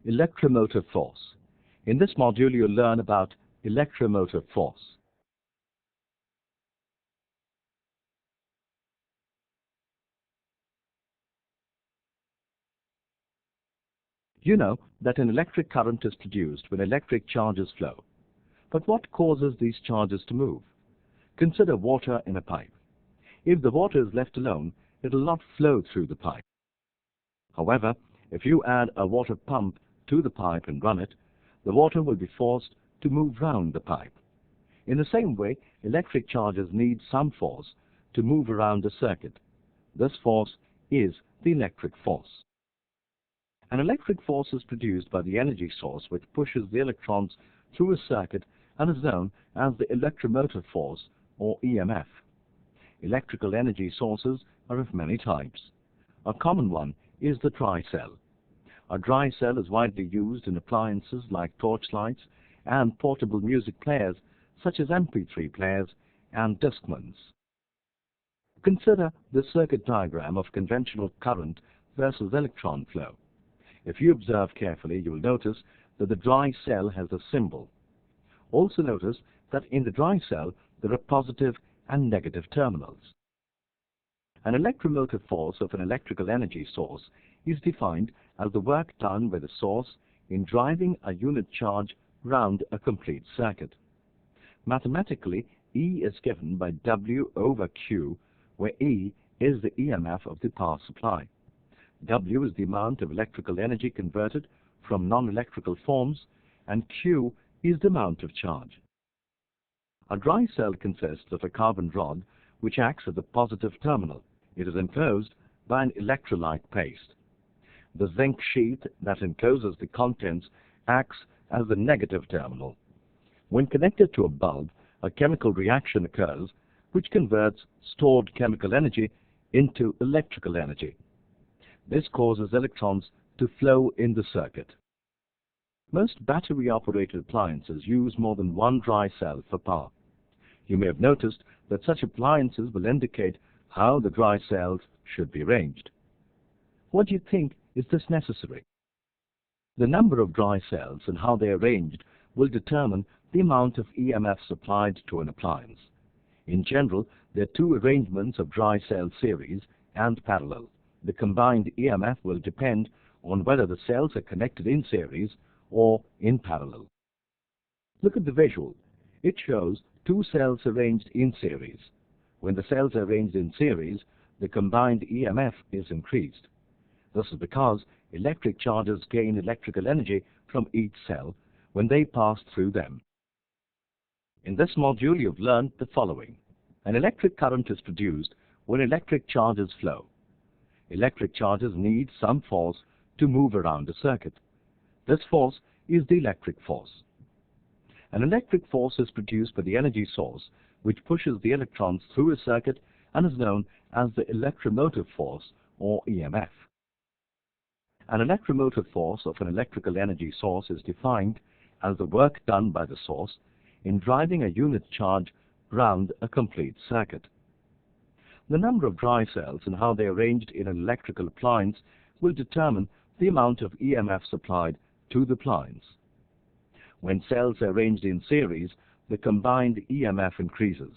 Electromotive force. In this module, you'll learn about electromotive force. You know that an electric current is produced when electric charges flow. But what causes these charges to move? Consider water in a pipe. If the water is left alone, it will not flow through the pipe. However, if you add a water pump to the pipe and run it, the water will be forced to move round the pipe. In the same way, electric charges need some force to move around the circuit. This force is the electric force. An electric force is produced by the energy source which pushes the electrons through a circuit and is known as the electromotive force, or EMF. Electrical energy sources are of many types. A common one is the dry cell. A dry cell is widely used in appliances like torchlights and portable music players such as MP3 players and Discmans. Consider the circuit diagram of conventional current versus electron flow. If you observe carefully, you will notice that the dry cell has a symbol. Also notice that in the dry cell there are positive and negative terminals. An electromotive force of an electrical energy source is defined as the work done by the source in driving a unit charge round a complete circuit. Mathematically, E is given by W over Q, where E is the EMF of the power supply. W is the amount of electrical energy converted from non-electrical forms, and Q is the amount of charge. A dry cell consists of a carbon rod which acts at the positive terminal. It is enclosed by an electrolyte paste. The zinc sheath that encloses the contents acts as the negative terminal. When connected to a bulb, a chemical reaction occurs which converts stored chemical energy into electrical energy. This causes electrons to flow in the circuit. Most battery-operated appliances use more than one dry cell for power. You may have noticed that such appliances will indicate how the dry cells should be arranged. What do you think is this necessary? The number of dry cells and how they are arranged will determine the amount of EMF supplied to an appliance. In general, there are two arrangements of dry cell series and parallel. The combined EMF will depend on whether the cells are connected in series or in parallel. Look at the visual. It shows two cells arranged in series. When the cells are arranged in series, the combined EMF is increased. This is because electric charges gain electrical energy from each cell when they pass through them. In this module, you've learned the following. An electric current is produced when electric charges flow. Electric charges need some force to move around a circuit. This force is the electric force. An electric force is produced by the energy source which pushes the electrons through a circuit and is known as the electromotive force, or EMF. An electromotive force of an electrical energy source is defined as the work done by the source in driving a unit charge round a complete circuit. The number of dry cells and how they are arranged in an electrical appliance will determine the amount of EMF supplied to the appliance. When cells are arranged in series, the combined EMF increases.